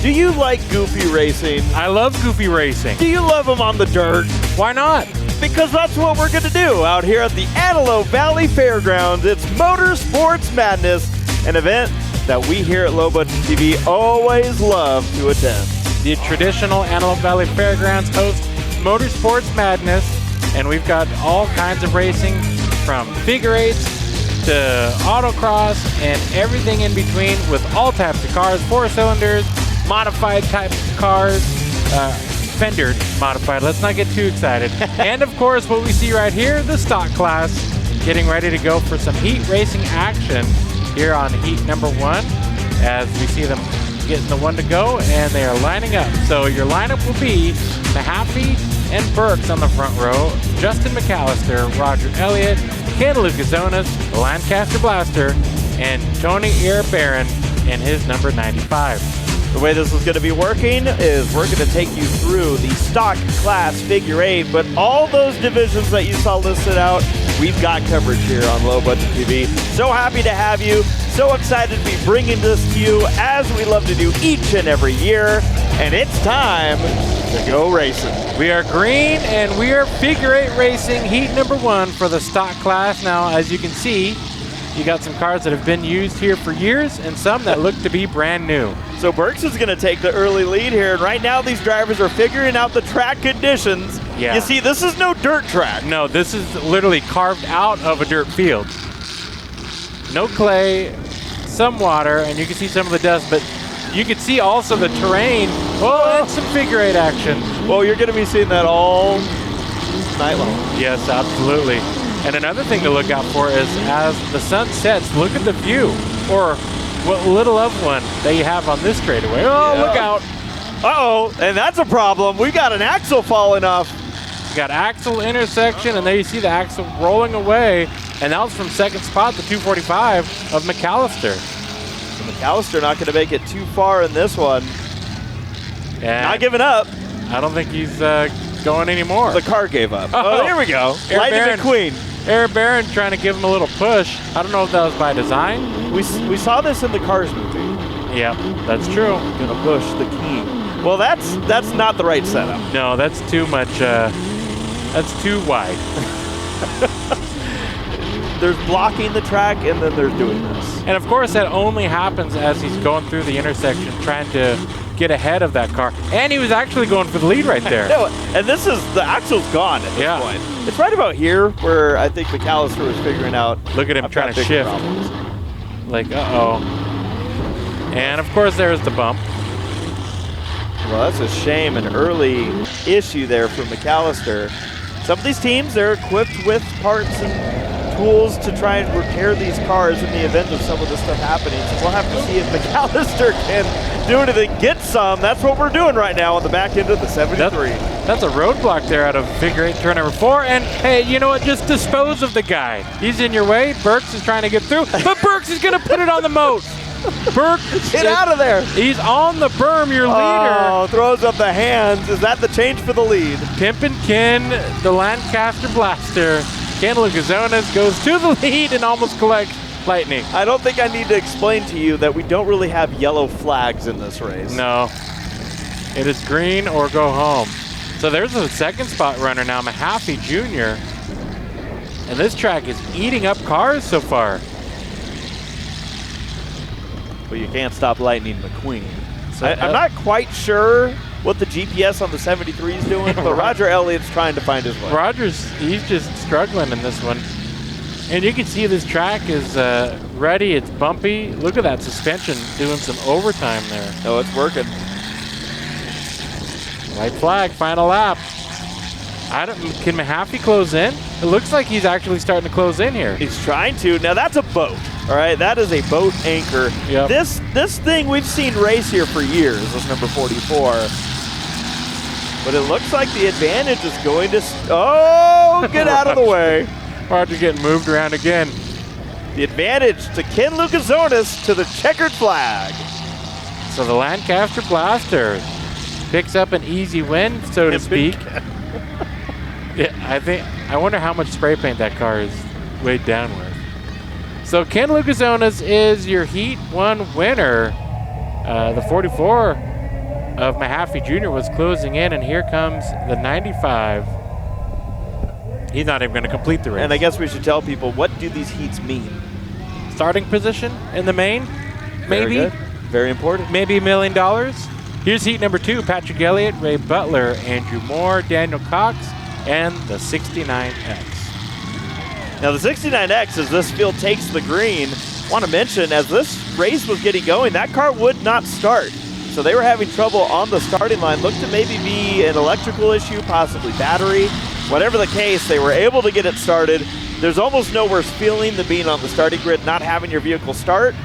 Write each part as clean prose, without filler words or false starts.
Do you like goofy racing? I love goofy racing. Do you love them on the dirt? Why not? Because that's what we're going to do out here at the Antelope Valley Fairgrounds. It's Motorsports Madness, an event that we here at Low Budget TV always love to attend. The traditional Antelope Valley Fairgrounds host Motorsports Madness, and we've got all kinds of racing from figure eights to autocross and everything in between with all types of cars, 4 cylinders, modified types of cars, fendered modified. Let's not get too excited. And of course, what we see right here, the stock class, getting ready to go for some heat racing action here on heat number 1 as we see them getting the one to go, and they are lining up. So your lineup will be Mahaffey and Burks on the front row, Justin McAllister, Roger Elliott, Ken Lucasonis, the Lancaster Blaster, and Tony Barron in his number 95. The way this is going to be working is we're going to take you through the stock class figure 8, but all those divisions that you saw listed out, we've got coverage here on Low Budget TV. So happy to have you. So excited to be bringing this to you as we love to do each and every year. And it's time to go racing. We are green and we are figure 8 racing heat number 1 for the stock class. Now, as you can see, you got some cars that have been used here for years and some that look to be brand new. So Burks is going to take the early lead here. And right now, these drivers are figuring out the track conditions. Yeah. You see, this is no dirt track. No, this is literally carved out of a dirt field. No clay, some water, and you can see some of the dust, but you can see also the terrain. Oh, and some figure 8 action. Well, you're going to be seeing that all night long. Yes, absolutely. And another thing to look out for is as the sun sets, look at the view, or what little of one that you have on this straightaway. Oh, yeah. Look out. Uh-oh, and that's a problem. We got an axle falling off. You got axle intersection, and there you see the axle rolling away, and that was from second spot, the 245 of McAllister. So McAllister not going to make it too far in this one. And not giving up. I don't think he's going anymore. The car gave up. Oh, there we go. Lightning McQueen. Eric Barron trying to give him a little push. I don't know if that was by design. We saw this in the Cars movie. Yeah, that's true. Gonna push the key. Well, that's not the right setup. No, that's too much. That's too wide. There's blocking the track, and then there's doing this. And of course, that only happens as he's going through the intersection, trying to get ahead of that car. And he was actually going for the lead right there. No, and this is, the axle's gone at this point. It's right about here where I think McAllister was figuring out. Look at him trying to shift. Problems. Like, uh-oh. And of course, there's the bump. Well, that's a shame, an early issue there for McAllister. Some of these teams, they're equipped with parts and tools to try and repair these cars in the event of some of this stuff happening. So we'll have to see if McAllister can do anything, get some. That's what we're doing right now on the back end of the 73. That's a roadblock there out of figure 8 turn number 4. And hey, you know what? Just dispose of the guy. He's in your way. Burks is trying to get through, but Burks is going to put it on the moat. Burks, get out of there. He's on the berm, your leader. Oh, throws up the hands. Is that the change for the lead? Pimpin' Ken, the Lancaster Blaster. Ken Lucasonis goes to the lead and almost collects Lightning. I don't think I need to explain to you that we don't really have yellow flags in this race. No. It is green or go home. So there's a second spot runner now, Mahaffey Jr. And this track is eating up cars so far. But you can't stop Lightning McQueen. So I'm not quite sure what the GPS on the 73 is doing, but Roger Elliott's trying to find his way. He's just struggling in this one. And you can see this track is ready. It's bumpy. Look at that suspension doing some overtime there. Oh, it's working. White flag, final lap. Can Mahaffey close in? It looks like he's actually starting to close in here. He's trying to. Now that's a boat. All right, that is a boat anchor. Yep. This thing we've seen race here for years, this number 44. But it looks like the advantage is going to, get out of the way. Roger getting moved around again. The advantage to Ken Lucasonis to the checkered flag. So the Lancaster Blaster picks up an easy win, so to speak. Yeah, I wonder how much spray paint that car is weighed down with. So Ken Lucasonis is your Heat 1 winner. The 44 of Mahaffey Jr. was closing in, and here comes the 95. He's not even going to complete the race. And I guess we should tell people, what do these heats mean? Starting position in the main, maybe. Very good. Very important. Maybe $1 million. Here's heat number 2, Patrick Elliott, Ray Butler, Andrew Moore, Daniel Cox, and the 69X. Now the 69X, as this field takes the green, want to mention, as this race was getting going, that car would not start. So they were having trouble on the starting line. Looked to maybe be an electrical issue, possibly battery. Whatever the case, they were able to get it started. There's almost no worse feeling than being on the starting grid, not having your vehicle start.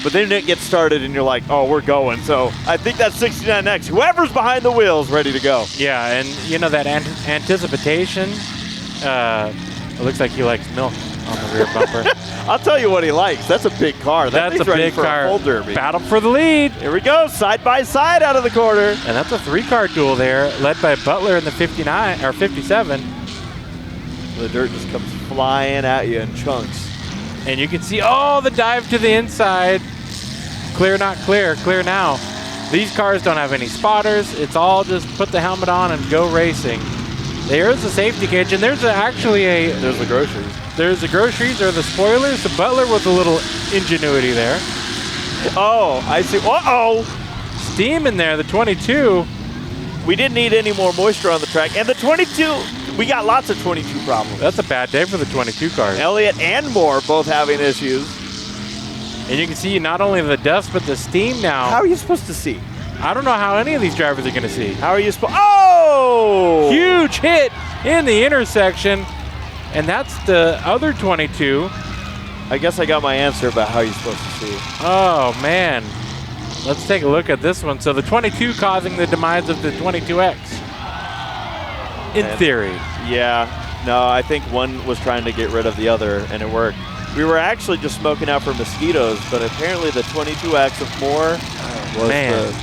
But then it gets started and you're like, oh, we're going. So I think that 69X, whoever's behind the wheel is ready to go. Yeah, and you know that anticipation, it looks like he likes milk on the rear bumper. I'll tell you what he likes. That's a big car. That's a big car. A full derby. Battle for the lead. Here we go, side by side out of the corner. And that's a 3-car duel there, led by Butler in the 59 or 57. The dirt just comes flying at you in chunks. And you can see, oh, the dive to the inside. Clear, not clear. Clear now. These cars don't have any spotters. It's all just put the helmet on and go racing. There's the safety cage, and there's actually a... There's the groceries. There's the groceries or the spoilers. The Butler with a little ingenuity there. Oh, I see. Uh-oh. Steam in there, the 22. We didn't need any more moisture on the track. And the 22, we got lots of 22 problems. That's a bad day for the 22 cars. Elliott and Moore both having issues. And you can see not only the dust, but the steam now. How are you supposed to see? I don't know how any of these drivers are going to see. How are you supposed... Oh! Huge hit in the intersection. And that's the other 22. I guess I got my answer about how you're supposed to see. Oh, man. Let's take a look at this one. So the 22 causing the demise of the 22X. In theory. Yeah. No, I think one was trying to get rid of the other, and it worked. We were actually just smoking out for mosquitoes, but apparently the 22X of Moore was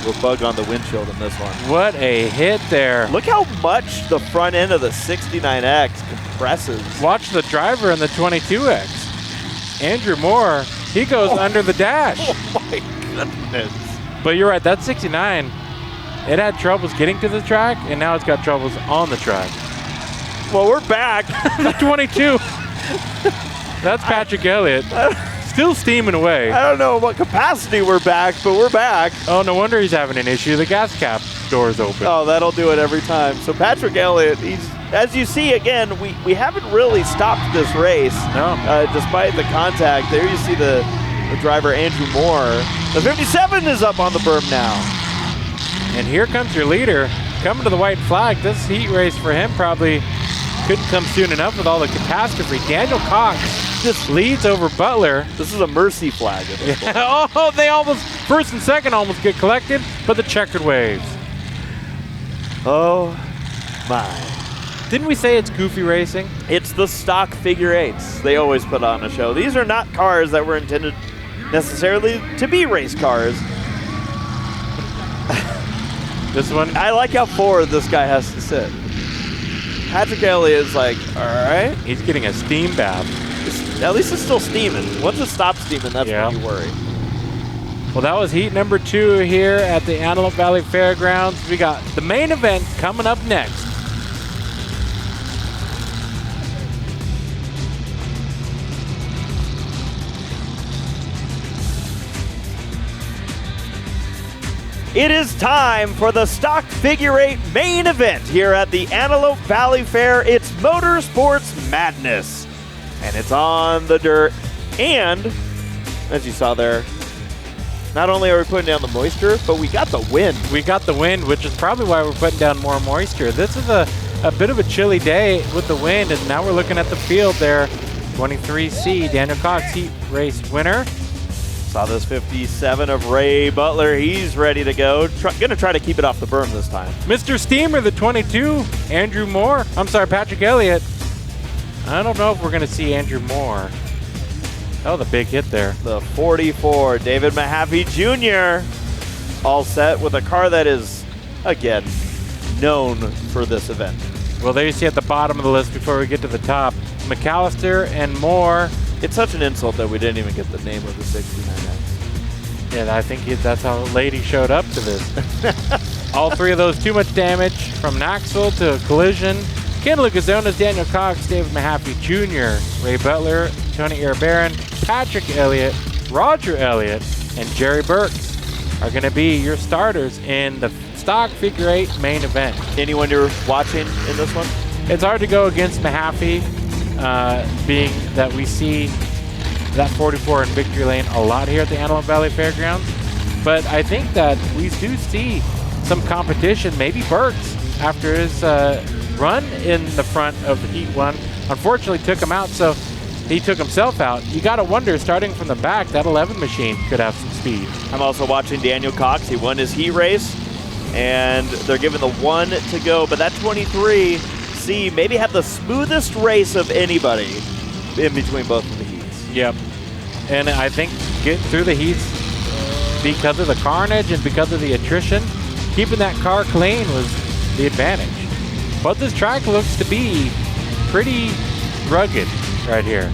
the bug on the windshield in this one. What a hit there. Look how much the front end of the 69X compresses. Watch the driver in the 22X. Andrew Moore, he goes under the dash. Oh my goodness. But you're right, that 69, it had troubles getting to the track, and now it's got troubles on the track. Well, we're back. The 22. That's Patrick Elliott. Still steaming away. I don't know what capacity we're back, but we're back. Oh, no wonder he's having an issue. The gas cap door is open. Oh, that'll do it every time. So Patrick Elliott, he's, as you see, again, we haven't really stopped this race. No. Despite the contact. There you see the driver, Andrew Moore. The 57 is up on the berm now. And here comes your leader coming to the white flag. This heat race for him probably couldn't come soon enough with all the catastrophe. Daniel Cox just leads over Butler. This is a mercy flag. Oh, they almost, first and second almost get collected, but the checkered waves. Oh, my. Didn't we say it's goofy racing? It's the stock figure eights they always put on a show. These are not cars that were intended necessarily to be race cars. This one? I like how forward this guy has to sit. Patrick Elliott is like, all right. He's getting a steam bath. At least it's still steaming. Once it stops steaming, that's when you worry. Well, that was heat number 2 here at the Antelope Valley Fairgrounds. We got the main event coming up next. It is time for the stock figure eight main event here at the Antelope Valley Fair. It's Motorsports Madness, and it's on the dirt. And as you saw there, not only are we putting down the moisture, but we got the wind. We got the wind, which is probably why we're putting down more moisture. This is a bit of a chilly day with the wind, and now we're looking at the field there. 23C, Daniel Cox, heat race winner. Saw this 57 of Ray Butler. He's ready to go. Gonna try to keep it off the berm this time. Mr. Steamer, the 22, Andrew Moore. I'm sorry, Patrick Elliott. I don't know if we're gonna see Andrew Moore. Oh, the big hit there. The 44, David Mahaffey Jr. All set with a car that is, again, known for this event. Well, there you see at the bottom of the list before we get to the top, McAllister and Moore. It's such an insult that we didn't even get the name of the 69X. Yeah, I think that's how Lady showed up to this. All three of those, too much damage from Knoxville to Collision. Ken Lucazonas, Daniel Cox, David Mahaffey Jr., Ray Butler, Tony Barron, Patrick Elliott, Roger Elliott, and Jerry Burks are going to be your starters in the stock figure 8 main event. Anyone you're watching in this one? It's hard to go against Mahaffey, being that we see that 44 in victory lane a lot here at the Antelope Valley Fairgrounds. But I think that we do see some competition. Maybe Burks, after his run in the front of Heat 1, unfortunately took him out, so he took himself out. You got to wonder, starting from the back, that 11 machine could have some speed. I'm also watching Daniel Cox. He won his heat race, and they're giving the 1 to go. But that 23C maybe had the smoothest race of anybody in between both of the heats. Yep. And I think getting through the heats, because of the carnage and because of the attrition, keeping that car clean was the advantage. But this track looks to be pretty rugged right here.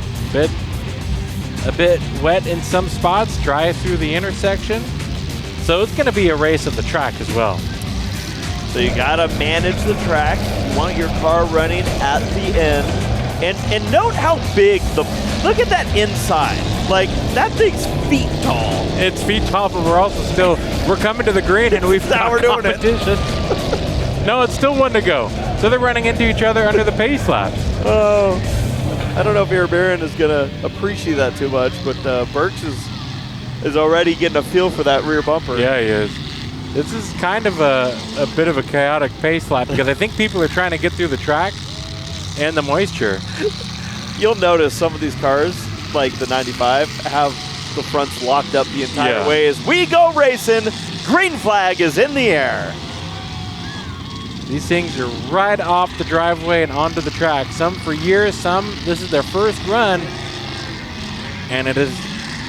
A bit wet in some spots, dry through the intersection. So it's going to be a race of the track as well. So you got to manage the track. You want your car running at the end. And note how big look at that inside. Like, that thing's feet tall. It's feet tall, but we're coming to the green and we've got we're doing competition. No, it's still 1 to go. So they're running into each other under the pace laps. Oh, I don't know if Barron is going to appreciate that too much, but Burks is already getting a feel for that rear bumper. Yeah, he is. This is kind of a bit of a chaotic pace lap because I think people are trying to get through the track and the moisture. You'll notice some of these cars, like the 95, have the fronts locked up the entire way as we go racing. Green flag is in the air. These things are right off the driveway and onto the track. Some for years, some this is their first run. And it is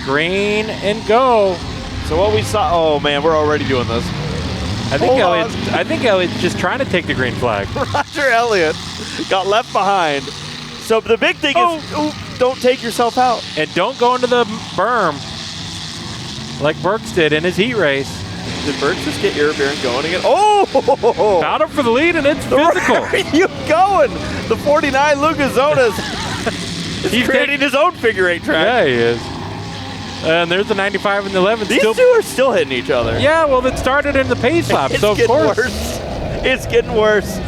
green and go. So what we saw, oh man, we're already doing this. I think Elliott's just trying to take the green flag. Roger Elliott got left behind. So the big thing is, don't take yourself out. And don't go into the berm like Burks did in his heat race. Did Burks just get Barron going again? Oh! Battle for the lead, and it's physical. Where are you going? The 49 Lucazonas is creating his own figure 8 track. Yeah, he is. And there's the 95 and the 11. These two are still hitting each other. Yeah, well, it started in the pace lap, so of course. It's getting worse.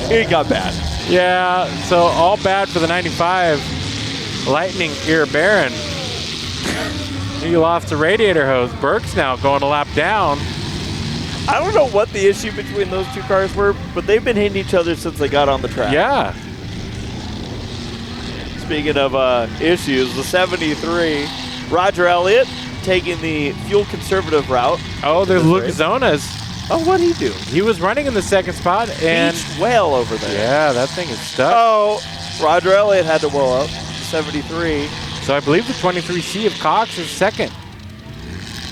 It got bad. Yeah, so all bad for the 95. Lightning Barron. He lost the radiator hose. Burks now going a lap down. I don't know what the issue between those two cars were, but they've been hitting each other since they got on the track. Yeah. Speaking of issues, the 73, Roger Elliott taking the fuel conservative route. Oh, there's Lucazonas. Oh, what'd he do? He was running in the second spot and beached well over there. Yeah, that thing is stuck. Oh, Roger Elliott had to blow up. 73. So I believe the 23C of Cox is second.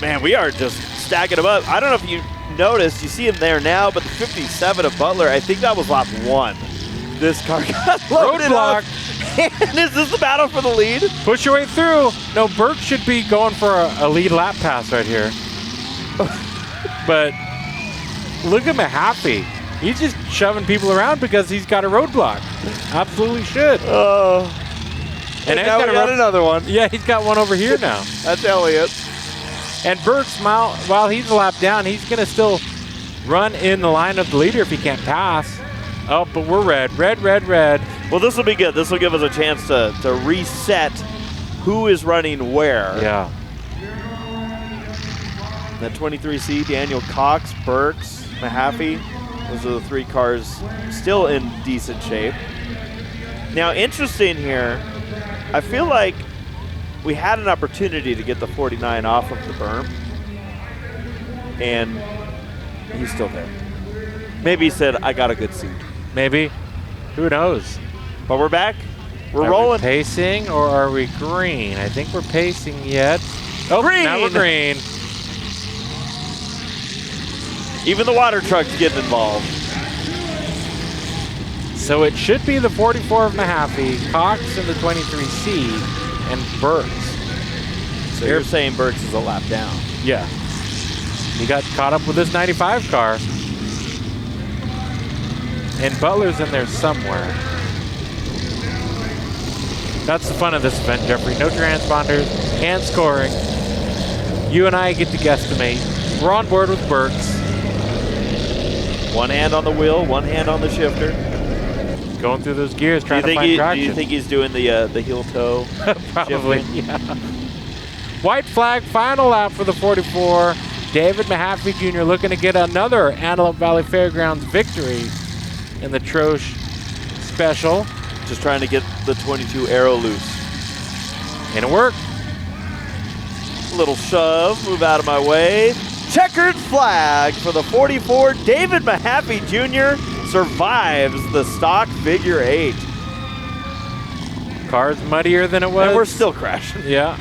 Man, we are just stacking them up. I don't know if you noticed, you see him there now, but the 57 of Butler, I think that was lap 1. This car got loaded up. And is this the battle for the lead? Push your way through. No, Burke should be going for a lead lap pass right here. But look at Mahaffey. He's just shoving people around because he's got a roadblock. Absolutely should. And now we got another one. Yeah, he's got one over here now. That's Elliott. And Burks, while he's a lap down, he's going to still run in the line of the leader if he can't pass. Oh, but we're red. Red. Well, this will be good. This will give us a chance to reset who is running where. Yeah. That 23C, Daniel Cox, Burks, Mahaffey. Those are the 3 cars still in decent shape. Now, interesting here, I feel like we had an opportunity to get the 49 off of the berm, and he's still there. Maybe he said, I got a good seat. Maybe. Who knows? But we're back. We're Are rolling. we pacing or are we green? I think we're pacing yet. Oh, green. Now we're green. Even the water truck's getting involved. So it should be the 44 of Mahaffey, Cox in the 23C, and Burks. So you're saying Burks is a lap down. Yeah. He got caught up with this 95 car. And Butler's in there somewhere. That's the fun of this event, Jeffrey. No transponders, hand scoring. You and I get to guesstimate. We're on board with Burks. One hand on the wheel, one hand on the shifter. Going through those gears, trying to find traction. Do you think he's doing the heel toe? Probably, yeah. White flag, final lap for the 44. David Mahaffey Jr. looking to get another Antelope Valley Fairgrounds victory in the Troche Special. Just trying to get the 22 arrow loose. And it worked. Little shove, move out of my way. Checkered flag for the 44. David Mahaffey Jr. survives the stock figure 8. Car's muddier than it was. And we're still crashing. Yeah.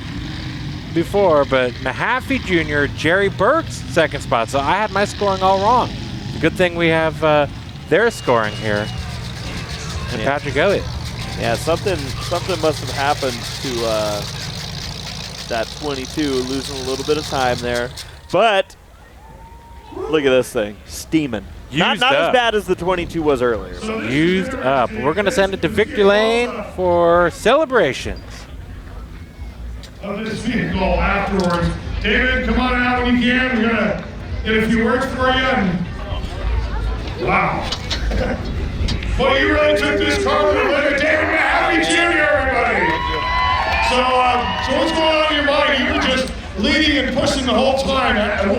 Before, but Mahaffey Jr., Jerry Burks, second spot. So I had my scoring all wrong. Good thing we have their scoring here. And Patrick Elliott. Yeah, something must have happened to that 22, losing a little bit of time there. But look at this thing, steaming. Not as bad as the 22 was earlier. Used up. We're going to send it to victory lane for celebrations. Of this vehicle afterwards. David, come on out when you can. We're going to get a few words for you. Wow. Well, you really took this car to the limit. David Mahaffey Jr., everybody. So what's going on in your mind? You were just leading and pushing the whole time.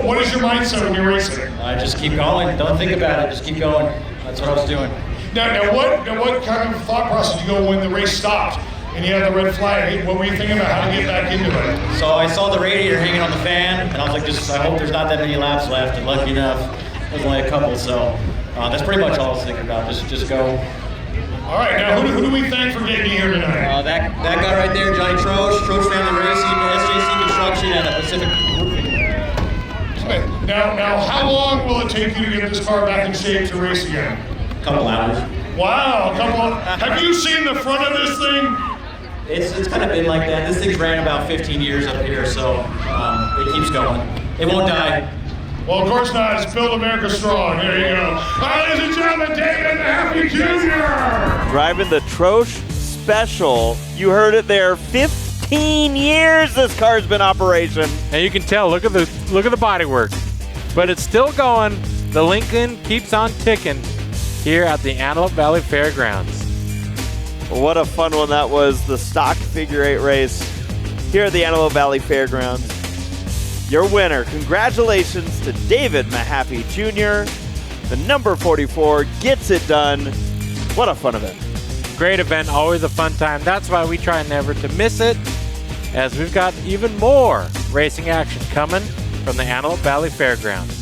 What is your mindset when you're racing? Just keep going. Don't think about it. Just keep going. That's what I was doing. Now what kind of thought process did you go when the race stopped and you had the red flag? What were you thinking about how to get back into it? So I saw the radiator hanging on the fan, and I was like, I hope there's not that many laps left. And lucky enough, there's only a couple. So that's pretty much all I was thinking about. Just go. All right, now who do we thank for getting you here tonight? That guy right there, Johnny Troche, Troche Family Racing, SJC Construction, and Pacific Roofing. Now, how long will it take you to get this car back in shape to race again? A couple hours. Wow, have you seen the front of this thing? It's kind of been like that. This thing's ran about 15 years up here, so it keeps going. It won't die. Well, of course not. It's Build America Strong. There you go. Ladies and gentlemen, David Mahaffey Jr. Driving the Troche Special. You heard it there. 15 years this car's been in operation. And you can tell. Look at the bodywork. But it's still going. The Lincoln keeps on ticking here at the Antelope Valley Fairgrounds. What a fun one that was. The stock figure 8 race here at the Antelope Valley Fairgrounds. Your winner, congratulations to David Mahaffey Jr. The number 44 gets it done. What a fun event. Great event, always a fun time. That's why we try never to miss it, as we've got even more racing action coming from the Antelope Valley Fairgrounds.